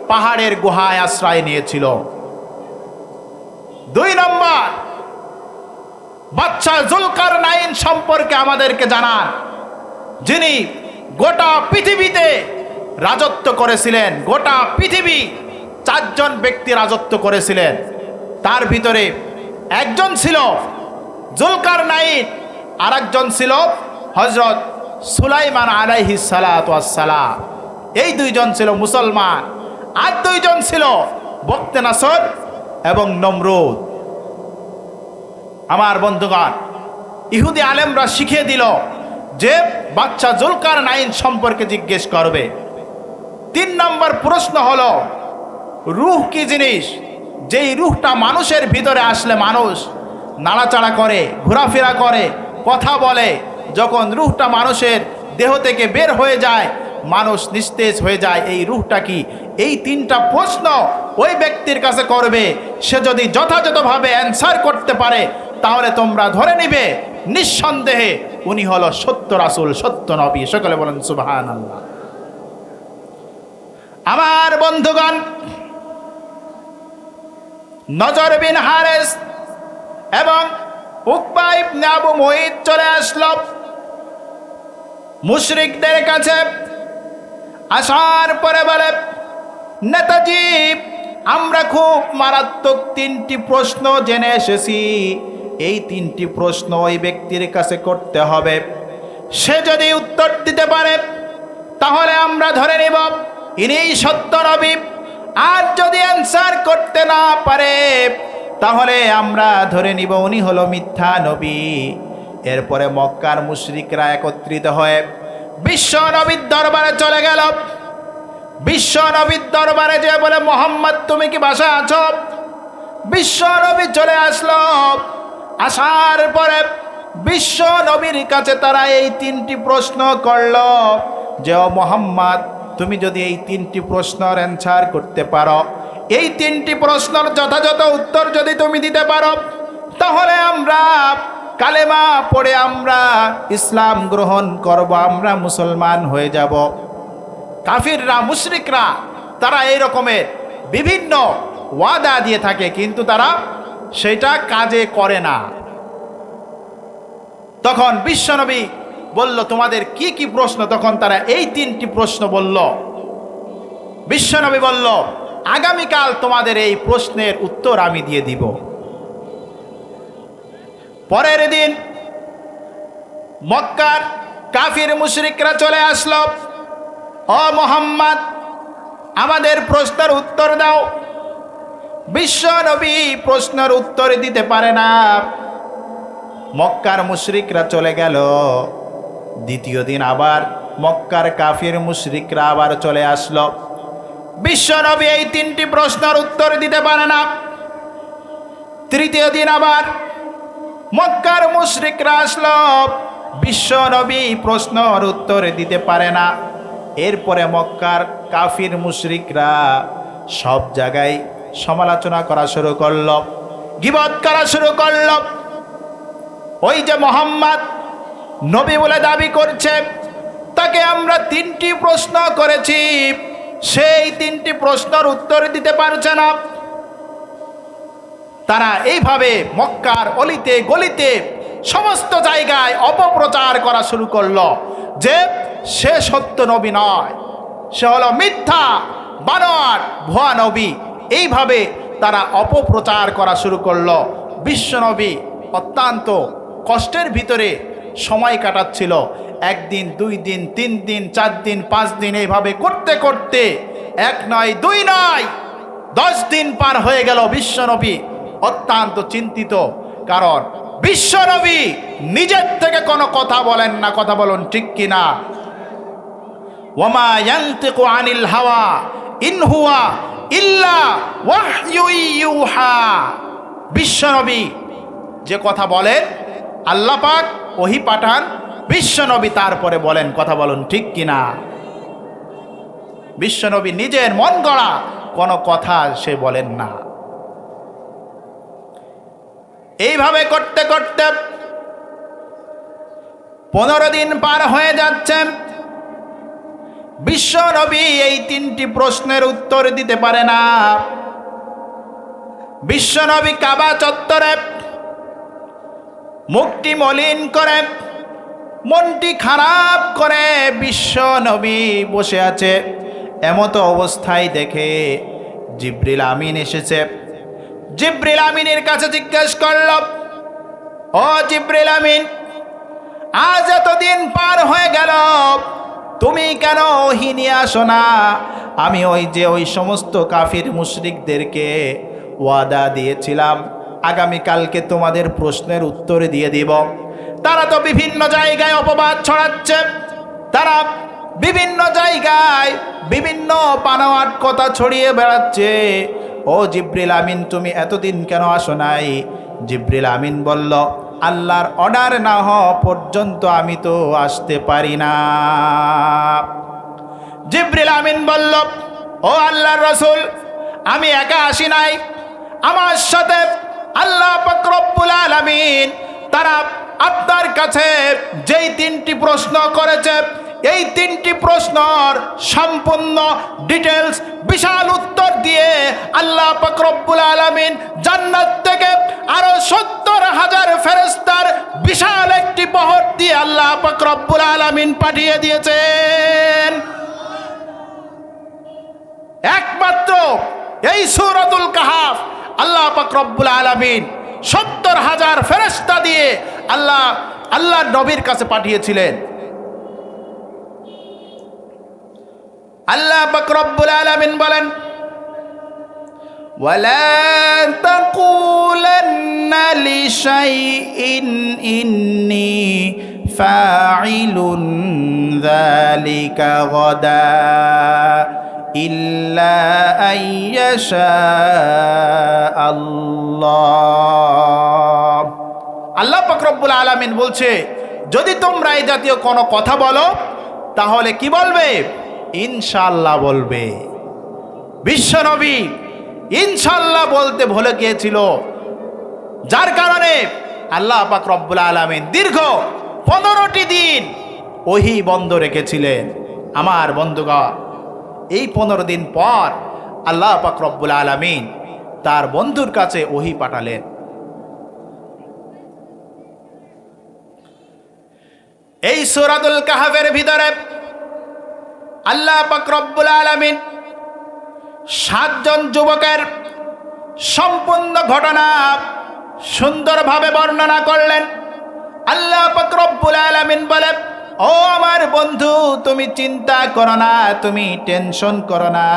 পাহাড়ের গুহায় আশ্রয় নিয়েছিল। 2 নম্বর, বাদশা জুলকারনাইন সম্পর্কে আমাদেরকে জানান। যিনি গোটা পৃথিবীতে রাজত্ব করেছিলেন, গোটা পৃথিবী 4 জন ব্যক্তি রাজত্ব করেছিলেন। তার ভিতরে একজন ছিল জুলকারনাইন, আর একজন ছিল হযরত সুলাইমান আলাইহিস সালাতু ওয়াস সালাম। এই 2 জন ছিল মুসলমান, আর 2 জন ছিল বখতে নাসর এবং নমরুদ। আমার বন্ধুগণ, ইহুদি আলেমরা শিখিয়ে দিল যে বাচ্চা জুলকারনাইন সম্পর্কে জিজ্ঞেস করবে। 3 নম্বর প্রশ্ন হলো, রূহ কি জিনিস? যেই রূহটা মানুষের ভিতরে আসলে মানুষ নাড়াচাড়া করে, ঘোরাফেরা করে, কথা বলে, যখন রূহটা মানুষের দেহ থেকে বের হয়ে যায় মানুষ নিস্তেজ হয়ে যায়, এই রূহটা কি? এই 3টা প্রশ্ন ওই ব্যক্তির কাছে করবে। সে যদি যথাযথভাবে অ্যান্সার করতে পারে তাহলে তোমরা ধরে নিবে নিঃসন্দেহে উনি হলো সত্য রাসূল, সত্য নবী। সকলে বলেন সুবহানাল্লাহ। আমার বন্ধুগণ, নজর বিন হারেস এবং উকবা ইবনে আবু মুঈত চলে আসলো মুশরিকদের কাছে। আসার পরে বলে, নেতাজি, আমরা খুব মারাত্মক 3টি প্রশ্ন জেনে এসেছি। এই 3টি প্রশ্ন ওই ব্যক্তির কাছে করতে হবে। সে যদি উত্তর দিতে পারে তাহলে আমরা ধরে নিব ইনিই সত্য নবী, আর যদি অ্যান্সার করতে না পারে তাহলে আমরা ধরে নিব উনি হলো মিথ্যা নবী। এরপরে মক্কার মুশরিকরা একত্রিত হয়ে বিশ্ব নবীর দরবারে চলে গেল। বিশ্ব নবীর দরবারে যে বলে, মোহাম্মদ তুমি কি বাসায় আছো? বিশ্ব নবী চলে আসলো। আসার পরে বিশ্ব নবীর কাছে তারা এই 3টি প্রশ্ন করলো যে, ও মোহাম্মদ, তুমি যদি এই 3টি প্রশ্নের অ্যান্সার করতে পারো, এই 3টি প্রশ্নের যথাযথ উত্তর যদি তুমি দিতে পারো, তাহলে আমরা কালেমা পড়ে আমরা ইসলাম গ্রহণ করব, আমরা মুসলমান হয়ে যাব। কাফিররা, মুশরিকরা তারা এই রকমের বিভিন্ন ওয়াদা দিয়ে থাকে, কিন্তু তারা সেটা কাজে করে না। তখন বিশ্বনবী বলল, তোমাদের কি কি প্রশ্ন? তখন তারা এই 3টি প্রশ্ন বলল। বিশ্বনবী বলল, আগামীকাল তোমাদের এই প্রশ্নের উত্তর আমি দিয়ে দিব। পরের দিন মক্কার কাফির মুশরিকরা চলে আসলো। ও মুহাম্মদ, আমাদের প্রশ্নের উত্তর দাও। বিশ্ব নবী প্রশ্নের উত্তর দিতে পারে না। মক্কার মুশরিকরা চলে গেল। দ্বিতীয় দিন আবার মক্কার কাফির মুশরিকরা আবার চলে আসলো। বিশ্ব নবী এই 3টি প্রশ্নের উত্তর দিতে পারে না। তৃতীয় দিন আবার মক্কার মুশরিকরা আসলো। বিশ্ব নবী প্রশ্নের উত্তর দিতে পারে না। এরপরে মক্কার কাফির মুশরিকরা সব জায়গায় সমালোচনা করা শুরু করলো, গীবত করা শুরু করলো। ওই যে মোহাম্মদ নবী বলে দাবি করছে, তাকে আমরা 3টি প্রশ্ন করেছি, সেই 3টি প্রশ্নের উত্তর দিতে পারছে না। তারা এইভাবে মক্কার অলিতে গলিতে সমস্ত জায়গায় অপপ্রচার করা শুরু করলো যে সে সত্য নবী নয়, সে হলো মিথ্যা বানোয়াট ভুয়া নবী। এইভাবে তারা অপপ্রচার করা শুরু করলো। বিশ্বনবী অত্যন্ত কষ্টের ভিতরে সময় কাটাচ্ছিল। 1 দিন, 2 দিন, 3 দিন, 4 দিন, 5 দিন, এইভাবে করতে করতে 1 নয় 2 নয় 10 দিন পার হয়ে গেল। বিশ্বনবী অত্যন্ত চিন্তিত, কারণ বিশ্বনবী নিজের থেকে কোনো কথা বলেন না। কথা বলুন ঠিক কিনা? ওয়ামা ইয়ানতিকু আনিল হাওয়া ইন হুয়া ইল্লা ওয়াহয়ু ইউহা। বিশ্বনবী যে কথা বলেন, আল্লাহ পাক ওহী পাঠান, বিশ্বনবী তারপরে বলেন। কথা বলুন ঠিক কিনা? বিশ্বনবী নিজের মন গড়া কোনো কথা সে বলেন না। এইভাবে করতে করতে 15 দিন পার হয়ে যাচ্ছে। বিশ্বনবী এই 3টি প্রশ্নের উত্তর দিতে পারে না। বিশ্বনবী কাবা চত্বরে মুখটি মলিন করে মনটি খারাপ করে বিশ্ব নবী বসে আছে। এমতো অবস্থায় দেখে জিবরিল আমিন এসেছে। জিবরিল আমিনের কাছে জিজ্ঞেস করল, ও জিবরিল আমিন, আজ এতদিন পার হয়ে গেল, তুমি কেন ওহী নিয়ে আসো না? আমি ওই সমস্ত কাফির মুশরিকদেরকে ওয়াদা দিয়েছিলাম আগামীকালকে তোমাদের প্রশ্নের উত্তর দিয়ে দিব। তারা তো বিভিন্ন জায়গায় অপবাদ ছড়াচ্ছে, তারা বিভিন্ন জায়গায় বিভিন্ন বানোয়াট কথা ছড়িয়ে বেড়াচ্ছে। ও জিবরিল আমিন, তুমি এতদিন কেন আসো নাই? জিবরিল আমিন বলল, আল্লাহর অর্ডার না হওয়া পর্যন্ত আমি তো আসতে পারি না। জিবরিল আমিন বলল, ও আল্লাহর রাসূল, আমি একা আসি নাই, আমার সাথে আল্লাহ পাক রব্বুল আলামিন তারা আপনার কাছে যেই 3টি প্রশ্ন করেছে, এই 3টি প্রশ্নর সম্পূর্ণ ডিটেলস বিশাল উত্তর দিয়ে আল্লাহ পাক রব্বুল আলামিন জান্নাত থেকে আরো 70,000 ফেরেশতার বিশাল একটি বহর দিয়ে আল্লাহ পাক রব্বুল আলামিন পাঠিয়ে দিয়েছেন। একমাত্র এই সূরাতুল কাহাফ আল্লাহ পাক রব্বুল আলামিন 70,000 ফেরেশতা দিয়ে আল্লাহ নবীর কাছে পাঠিয়েছিলেন। আল্লাহ পাক রব্বুল আলামিন বলেন, ওয়ালা তাকুলান্না লিশাইইন ইন্নী ফাইলুন যালিকা গাদা ইল্লা আইয়াশা আল্লাহ। আল্লাহ পাক রব্বুল আলামিন বলছে, যদি তোমরা এই জাতীয় কোনো কথা বলো তাহলে কি বলবে? ইনশাআল্লাহ বলবে। বিশ্বনবী ইনশাআল্লাহ বলতে ভুলে গিয়েছিল, যার কারণে আল্লাহ পাক রব্বুল আলামিন দীর্ঘ 15টি দিন ওহী বন্ধ রেখেছিলেন। আমার বন্ধুগণ, এই 15 দিন পর আল্লাহ পাক রব্বুল আলামিন তার বন্ধুর কাছে ওহী পাঠালেন। এই সূরাতুল কাহাফের ভিতরে আল্লাহ পাক রব্বুল আলামিন 7 জন যুবকের সম্পূর্ণ ঘটনা সুন্দরভাবে বর্ণনা করলেন। আল্লাহ পাক রব্বুল আলামিন বলে, ও আমার বন্ধু, তুমি চিন্তা করো না, তুমি টেনশন করো না।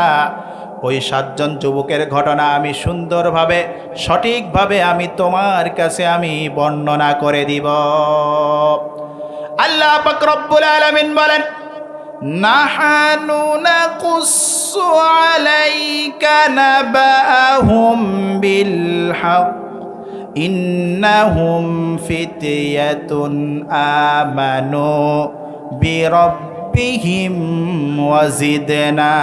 ওই 7 জন যুবকের ঘটনা আমি সুন্দরভাবে সঠিকভাবে আমি তোমার কাছে আমি বর্ণনা করে দিব। আল্লাহ পাক রব্বুল আলামিন বলেন, নাহানু নাকুসু আলাইকা নাবাহুম বিল হক ইন্নাহুম ফিতয়াতুন আমানু বিরাব্বিহিম ওয়াজিদনাহুম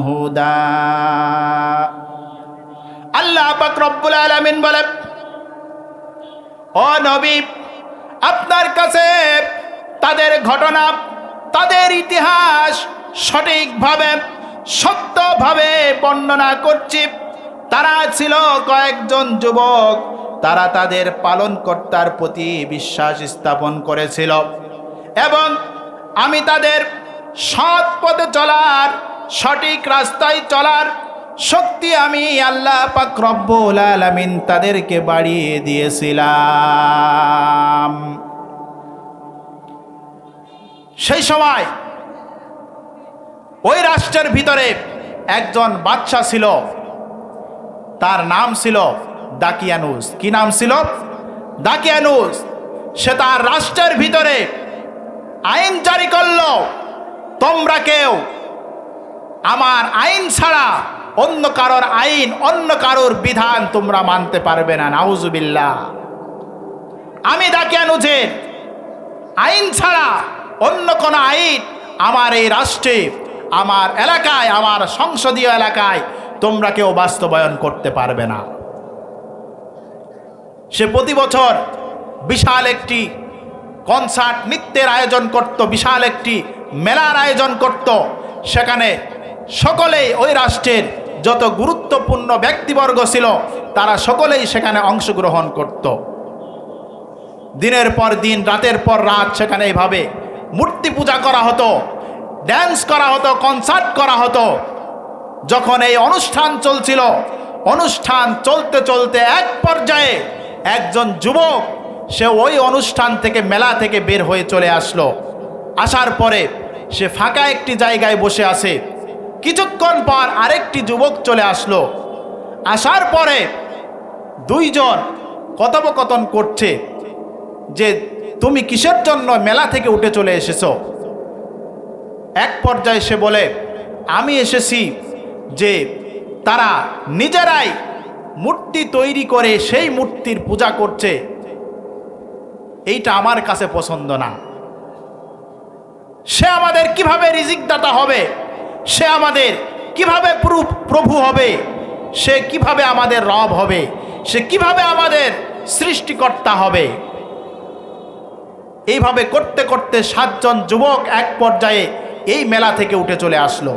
হুদা। আল্লাহ পাক রব্বুল আলামিন বলেন, ও নবী, আপনার কাছে তাদের ঘটনা, তাদের ইতিহাস সঠিকভাবে সত্যভাবে বর্ণনা করছি। তারা ছিল কয়েকজন যুবক, তারা তাদের পালনকর্তার প্রতি বিশ্বাস স্থাপন করেছিল এবং আমি তাদের সৎ পথে চলার, সঠিক রাস্তায় চলার শক্তি আমি আল্লাহ পাক রব্বুল আলামিন তাদেরকে বাড়িয়ে দিয়েছিলাম। সেই সময় ওই রাষ্ট্রের ভিতরে একজন বাদশা ছিল, তার নাম ছিল দাকিয়ানুস। কি নাম ছিল? দাকিয়ানুস। সে তার রাষ্ট্রের ভিতরে আইন জারি করলো, তোমরা কেউ আমার আইন ছাড়া অন্য কারোর আইন, অন্য কারোর বিধান তোমরা মানতে পারবে না। নাউজুবিল্লাহ। আমি দাকিয়ানুসের আইন ছাড়া অন্য কোন আইন আমার এই রাষ্ট্রে, আমার এলাকায়, আমার সংসদীয় এলাকায় তোমরা কেউ বাস্তবায়ন করতে পারবে না। সে প্রতি বছর বিশাল একটি কনসার্ট, নৃত্যের আয়োজন করত, বিশাল একটি মেলার আয়োজন করত। সেখানে সকলেই, ওই রাষ্ট্রের যত গুরুত্বপূর্ণ ব্যক্তিবর্গ ছিল তারা সকলেই সেখানে অংশগ্রহণ করত। দিনের পর দিন, রাতের পর রাত সেখানে এইভাবে মূর্তি পূজা করা হতো, ড্যান্স করা হতো, কনসার্ট করা হতো। যখন এই অনুষ্ঠান চলছিল, অনুষ্ঠান চলতে চলতে এক পর্যায়ে একজন যুবক সে ওই অনুষ্ঠান থেকে, মেলা থেকে বের হয়ে চলে আসলো। আসার পরে সে ফাঁকা একটি জায়গায় বসে আছে। কিছুক্ষণ পর আরেকটি যুবক চলে আসলো। আসার পরে দুইজন কথোপকথন করছে যে তুমি কিসের জন্য মেলা থেকে উঠে চলে এসেছো। এক পর্যায়ে সে বলে, আমি এসেছি যে তারা নিজেরাই মূর্তি তৈরি করে সেই মূর্তির পূজা করছে, এইটা আমার কাছে পছন্দ না। সে আমাদের কিভাবে রিজিকদাতা হবে, সে আমাদের কিভাবে প্রভু হবে, সে কিভাবে আমাদের রব হবে, সে কিভাবে আমাদের সৃষ্টিকর্তা হবে। এইভাবে করতে করতে 7 জন যুবক এক পর্যায়ে এই মেলা থেকে উঠে চলে আসলো।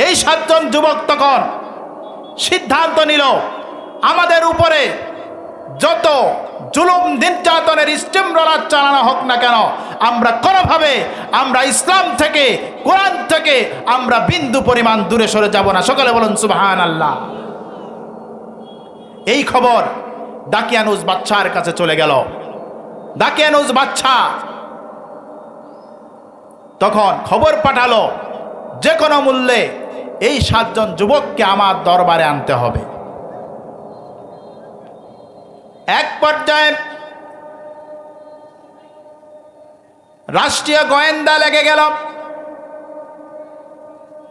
এই 7 জন যুবক তখন সিদ্ধান্ত নিল, আমাদের উপরে যত জুলুম নির্যাতনের স্টিমরোলার চালানো হোক না কেন, আমরা কোনোভাবে আমরা ইসলাম থেকে, কোরআন থেকে আমরা বিন্দু পরিমাণ দূরে সরে যাব না। সকলে বলুন সুবহানাল্লাহ। এই খবর দাকিয়ানুস বাদশার কাছে চলে গেল। দাকিয়ানুস বাদশা তখন খবর পাঠালো, যে কোনো মূল্যে এই 7 জন যুবককে আমার দরবারে আনতে হবে। এক পর্যায়ে রাষ্ট্রীয় গোয়েন্দা লেগে গেল,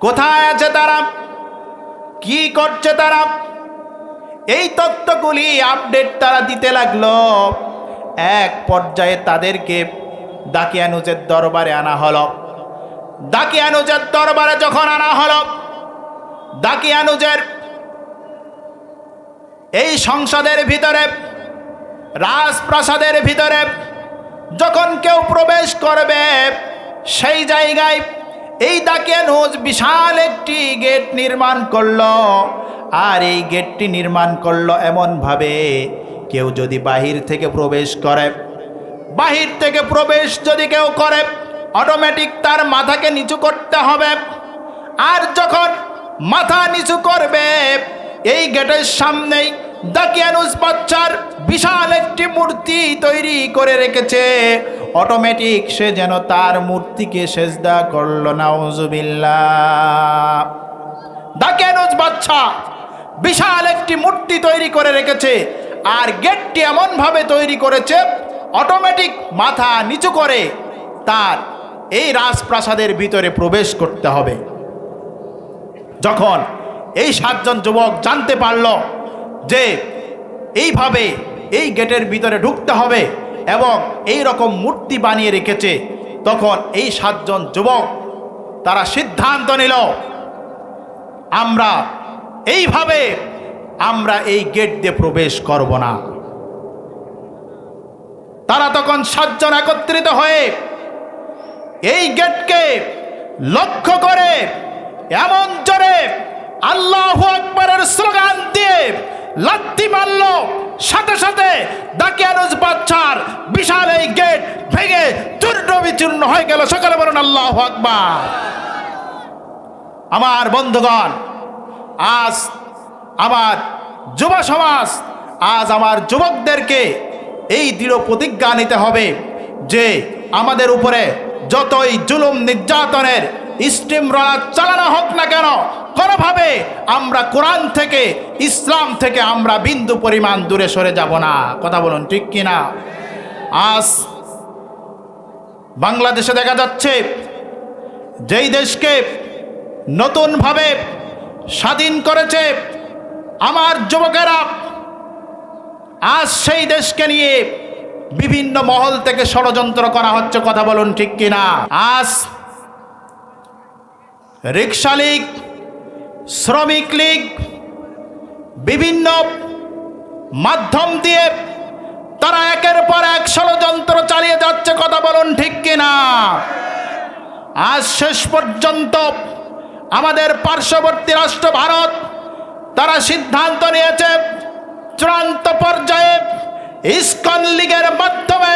কোথায় আছে তারা, কি করছে তারা, এই তথ্যগুলি আপডেট তারা দিতে লাগলো। এক পর্যায়ে তাদেরকে দাকিয়ানুজের দরবারে আনা হলো। দাকিয়ানুজের দরবারে যখন আনা হলো, দাকিয়ানুজের এই সংসদের ভিতরে, রাজপ্রাসাদের ভিতরে যখন কেউ প্রবেশ করবে, সেই জায়গায় এই দাকিয়ানুজ বিশাল একটি গেট নির্মাণ করলো। আর এই গেটটি নির্মাণ করলো এমনভাবে, কেউ যদি বাহির থেকে প্রবেশ করে, বাহির থেকে প্রবেশ যদি কেউ করে, অটোমেটিক তার মাথাকে নিচু করতে হবে। আর যখন মাথা নিচু করবে, এই গেটের সামনেই দাকিয়ানুস বাদশার বিশাল একটি মূর্তি তৈরি করে রেখেছে। অটোমেটিক সে যেন তার মূর্তিকে সেজদা করলো। নাউজুবিল্লাহ। দাকিয়ানুস বাদশা বিশাল একটি মূর্তি তৈরি করে রেখেছে, আর গেটটি এমনভাবে তৈরি করেছে অটোমেটিক মাথা নিচু করে তার এই রাজপ্রাসাদের ভিতরে প্রবেশ করতে হবে। যখন এই 7 জন যুবক জানতে পারল যে এইভাবে এই গেটের ভিতরে ঢুকতে হবে এবং এই রকম মূর্তি বানিয়ে রেখেছে, তখন এই 7 জন যুবক তারা সিদ্ধান্ত নিল, আমরা এইভাবে আমরা এই গেট দিয়ে প্রবেশ করব না। তারা তখন 7 জন একত্রিত হয়ে এই গেটকে লক্ষ্য করে এমন জোরে আল্লাহু আকবারের স্লোগান দিয়ে লাথি মারল, সাথে সাথে দাকিয়ানুস বাদশার বিশাল এই গেট ভেঙে চূর্ণ বিচূর্ণ হয়ে গেল। সকালে বলুন আল্লাহু আকবার। আমার বন্ধুগণ, আজ আমার যুব সমাজ, আজ আমার যুবকদেরকে এই দৃঢ় প্রতিজ্ঞা নিতে হবে যে আমাদের উপরে যতই জুলুম নির্যাতনের স্টিমরোলার চালানো হোক না কেন, কোনোভাবে আমরা কোরআন থেকে, ইসলাম থেকে আমরা বিন্দু পরিমাণ দূরে সরে যাব না। কথা বলুন ঠিক কিনা? আজ বাংলাদেশে দেখা যাচ্ছে, যেই দেশকে নতুনভাবে স্বাধীন করেছে আমার যুবকেরা, আজ সেই দেশকে নিয়ে বিভিন্ন মহল থেকে ষড়যন্ত্র করা হচ্ছে। কথা বলুন ঠিক কিনা? আজ রিক্সা লীগ, শ্রমিক লীগ বিভিন্ন মাধ্যম দিয়ে তারা একের পর এক ষড়যন্ত্র চালিয়ে যাচ্ছে। কথা বলুন ঠিক কিনা? আজ শেষ পর্যন্ত আমাদের পার্শ্ববর্তী রাষ্ট্র ভারত তারা সিদ্ধান্ত নিয়েছে চূড়ান্ত পর্যায়ে ইসকন লীগের মাধ্যমে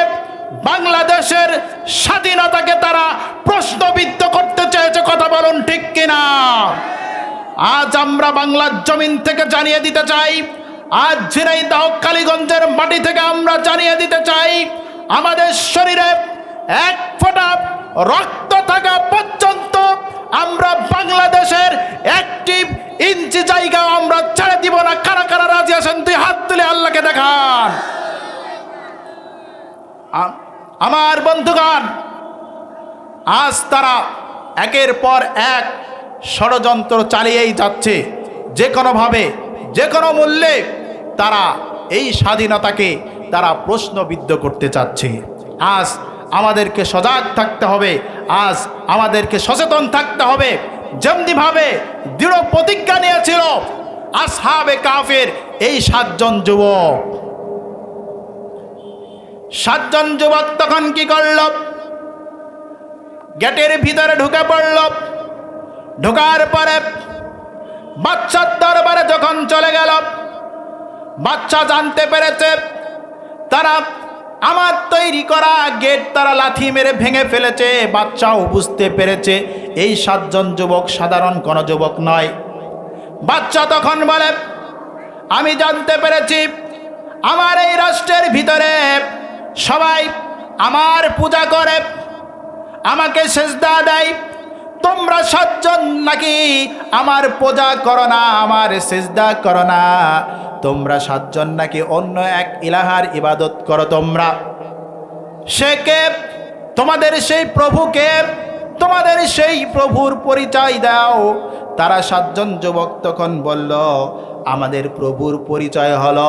বাংলাদেশের স্বাধীনতাকে তারা প্রশ্নবিদ্ধ করতে চেয়েছে। কথা বলুন ঠিক কিনা? আজ আমরা বাংলার জমিন থেকে জানিয়ে দিতে চাই, আজ ঝিনাইদহ কালীগঞ্জের মাটি থেকে আমরা জানিয়ে দিতে চাই, আমাদের শরীরে এক ফোঁটা রক্ত থাকা পর্যন্ত আমরা বাংলাদেশের একটি ইঞ্চি জায়গা আমরা ছেড়ে দিব না। কারা কারা রাজি আছেন? তুই হাত তুলে আল্লাহকে দেখান। আমার বন্ধুগণ, আজ তারা একের পর এক ষড়যন্ত্র চালিয়েই যাচ্ছে। যে কোনোভাবে, যে কোনো মূল্যে তারা এই স্বাধীনতাকে তারা প্রশ্নবিদ্ধ করতে চাচ্ছে। আজ আমাদেরকে সজাগ থাকতে হবে, আজ আমাদেরকে সচেতন থাকতে হবে। যেমনিভাবে দৃঢ় প্রতিজ্ঞা নিয়েছিল আসহাবে কাফের এই 7 জন যুবক, 7 জন যুবক তখন কি করল? গেটের ভিতরে ঢুকে পড়ল। ঢোকার পরে বাদশার দরবারে যখন চলে গেল, বাদশা জানতে পেরেছে তারা আমার তৈরি করা গেট তারা লাথি মেরে ভেঙে ফেলেছে। বাদশাও বুঝতে পেরেছে এই 7 জন যুবক সাধারণ কোনো যুবক নয়। বাদশা তখন বলে, আমি জানতে পেরেছি আমার এই রাষ্ট্রের ভিতরে সবাই আমার পূজা করে, আমাকে সেজদা দেয়। তোমরা 7 জন নাকি আমার পূজা করো না, আমার সেজদা করো না। তোমরা 7 জন নাকি অন্য এক ইলাহার ইবাদত করো। তোমরা সে কে? তোমাদের সেই প্রভুকে, তোমাদের সেই প্রভুর পরিচয় দাও। তারা 7 জন যুবক তখন বলল, আমাদের প্রভুর পরিচয় হলো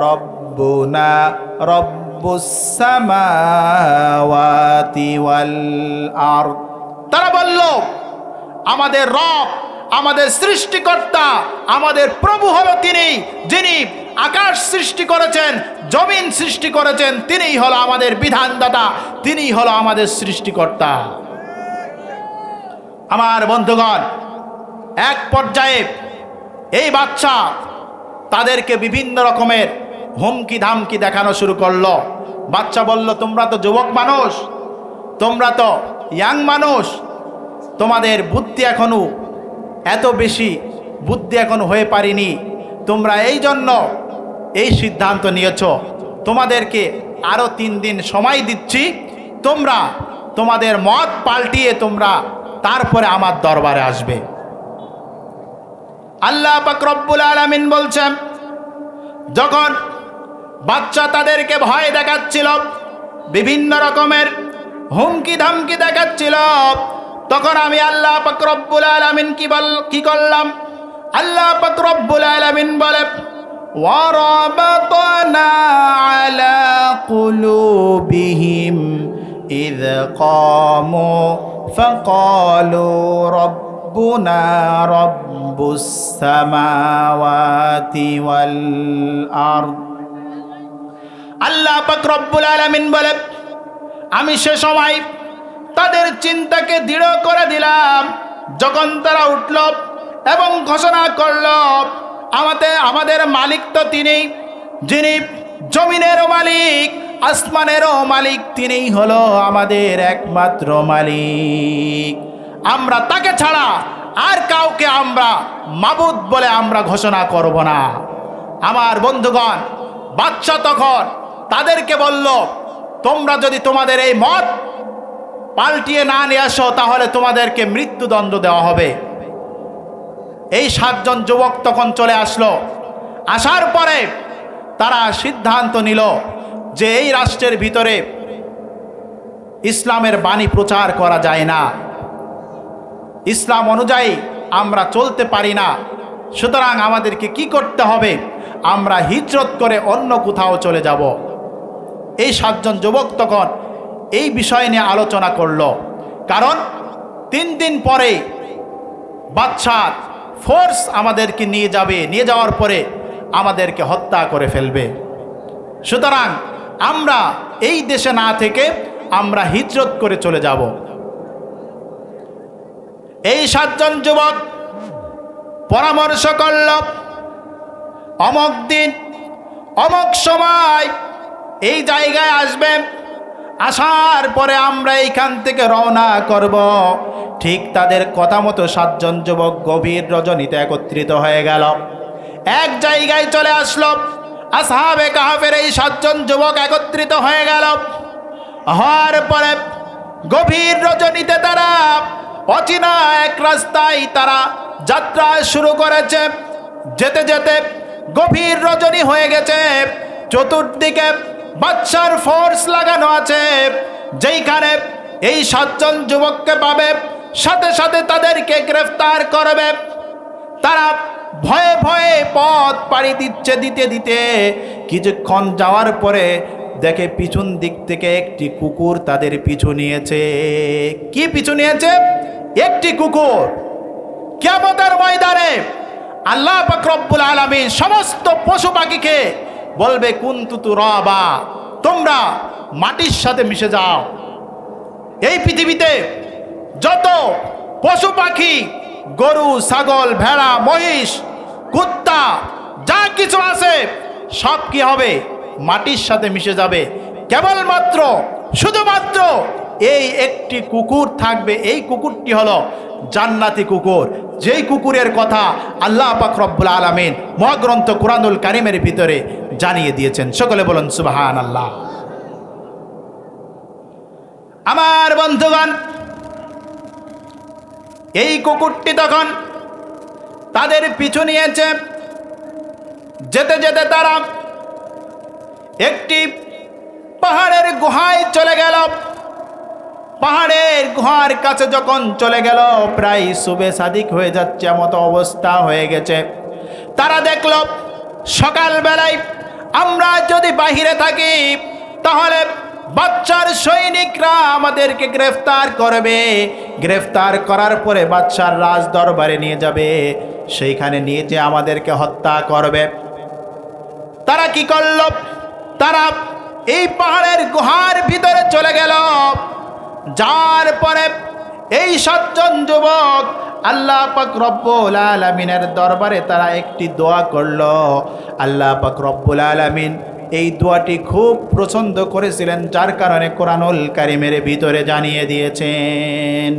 রব্বুনা রব্বুস সামাওয়াতি ওয়াল আরদ। তারা বলল, আমাদের রব, আমাদের সৃষ্টিকর্তা, আমাদের প্রভু হলো তিনি, যিনি আকাশ সৃষ্টি করেছেন, জমিন সৃষ্টি করেছেন। তিনিই হলো আমাদের বিধানদাতা, তিনিই হলো আমাদের সৃষ্টিকর্তা। আমার বন্ধুগণ, এক পর্যায়ে এই বাদশা তাদেরকে বিভিন্ন রকমের হুমকি ধামকি দেখানো শুরু করলো। বাদশা বলল, তোমরা তো যুবক মানুষ, তোমরা তো ইয়াং মানুষ, তোমাদের বুদ্ধি এখনো এত বেশি বুদ্ধি এখনো হয়ে পারিনি। তোমরা এই জন্য এই সিদ্ধান্ত নিয়েছ। তোমাদেরকে আরো 3 দিন সময় দিচ্ছি, তোমরা তোমাদের মত পাল্টিয়ে তোমরা তারপরে আমার দরবারে আসবে। আল্লাহ পাক রব্বুল আলামিন বলছেন, যখন বাচ্চা তাদেরকে ভয় দেখাচ্ছিল, বিভিন্ন রকমের হুমকি ধামকি দেখাচ্ছিল, তখন আমি আল্লাহ পাক রব্বুল আলামিন কি করলাম? আল্লাহ পাক রব্বুল আলামিন বলে, ওয়ারাবাতনা আলা কুলুবিহিম ইয কামু ফাকালু রব্বুনা রব্বুস সামাওয়াতি ওয়াল আরদ। আল্লাহ পাক রব্বুল আলামিন বলে, আমি সে সময় তাদের চিন্তাকে দৃঢ় করে দিলাম যখন তারা উঠল এবং ঘোষণা করল, আমাদের মালিক তো তিনি, যিনি জমিনেরও মালিক, আসমানেরও মালিক, তিনিই হলো আমাদের একমাত্র মালিক। আমরা তাকে ছাড়া আর কাউকে আমরা মাবুদ বলে আমরা ঘোষণা করব না। আমার বন্ধুগণ, বাদশা তখন তাদেরকে বলল, তোমরা যদি তোমাদের এই মত পাল্টিয়ে না নিয়ে আসো, তাহলে তোমাদেরকে মৃত্যুদণ্ড দেওয়া হবে। এই 7 জন যুবক তখন চলে আসলো। আসার পরে তারা সিদ্ধান্ত নিল যে এই রাষ্ট্রের ভিতরে ইসলামের বাণী প্রচার করা যায় না, ইসলাম অনুযায়ী আমরা চলতে পারি না। সুতরাং আমাদেরকে কি করতে হবে? আমরা হিজরত করে অন্য কোথাও চলে যাব। এই 7 জন যুবক তখন এই বিষয় নিয়ে আলোচনা করল, কারণ 3 দিন পরে বাদশার ফোর্স আমাদেরকে নিয়ে যাবে, নিয়ে যাওয়ার পরে আমাদেরকে হত্যা করে ফেলবে। সুতরাং আমরা এই দেশে না থেকে আমরা হিজরত করে চলে যাব। এই 7 জন যুবক পরামর্শ করল, অমক দিন অমক সময় এই জায়গায় আসবে, আসার পরে আমরা এইখান থেকে রওনা করব। ঠিক তাদের কথা মতো 7 জন যুবক গভীর রজনীতে একত্রিত হয়ে গেল, এক জায়গায় চলে আসলো। আসহাবে কাহফের এই 7 জন যুবক একত্রিত হয়ে গেল। হওয়ার পরে গভীর রজনীতে তারা অচেনা এক রাস্তায় তারা যাত্রা শুরু করেছে। যেতে যেতে গভীর রজনী হয়ে গেছে, চতুর্দিকে বাদশার ফোর্স লাগানো আছে। যেইখানে এই 7 জন যুবককে পাবে, সাথে সাথে তাদেরকে গ্রেফতার করবে। তারা ভয়ে ভয়ে পথ পাড়ি দিতে দিতে কিছুক্ষণ যাওয়ার পরে দেখে পিছন দিক থেকে একটি কুকুর তাদের পিছু নিয়েছে। কি পিছু নিয়েছে? একটি কুকুর। কিয়ামতের ময়দানে আল্লাহ পাক রব্বুল আলামিন সমস্ত পশু পাখিকে বলবে, কুনতু তুরাবা, তোমরা মাটির সাথে মিশে যাও। এই পৃথিবীতে যত পশু পাখি, গরু, ছাগল, ভেড়া, মহিষ, কুত্তা যা কিছু আছে সব কি হবে? মাটির সাথে মিশে যাবে। কেবলমাত্র শুধুমাত্র এই একটি কুকুর থাকবে। এই কুকুরটি হলো জান্নাতি কুকুর, যেই কুকুরের কথা আল্লাহ পাক রব্বুল আলামিন মহাগ্রন্থ কুরআনুল কারীমের ভিতরে জানিয়ে দিয়েছেন। সকলে বলুন সুবহানাল্লাহ। আমার বন্ধুগণ, এই কুকুরটি তখন তাদের পিছু নিয়েছে। যেতে যেতে তারা একটি পাহাড়ের গুহায় চলে গেল। পাহাড়ের গুহার কাছে যখন চলে গেল, প্রায় সুবে সাদিক হয়ে যাচ্ছে মতো অবস্থা হয়ে গেছে। তারা দেখল সকালবেলায় আমরা যদি বাহিরে থাকি তাহলে বাদশার সৈনিকরা আমাদেরকে গ্রেফতার করবে। গ্রেফতার করার পরে বাদশার রাজ দরবারে নিয়ে যাবে, সেইখানে নিয়ে যে আমাদেরকে হত্যা করবে। তারা কি করল? তারা এই পাহাড়ের গুহার ভিতরে চলে গেল। যার পরে এই 7 জন যুবক আল্লাহ পাক রব্বুল আলামিনের দরবারে তারা একটি দোয়া করলো। আল্লাহ পাক রব্বুল আলামিন এই দোয়াটি খুব পছন্দ করেছিলেন, যার কারণে কোরআনুল কারীমের ভিতরে জানিয়ে দিয়েছেন।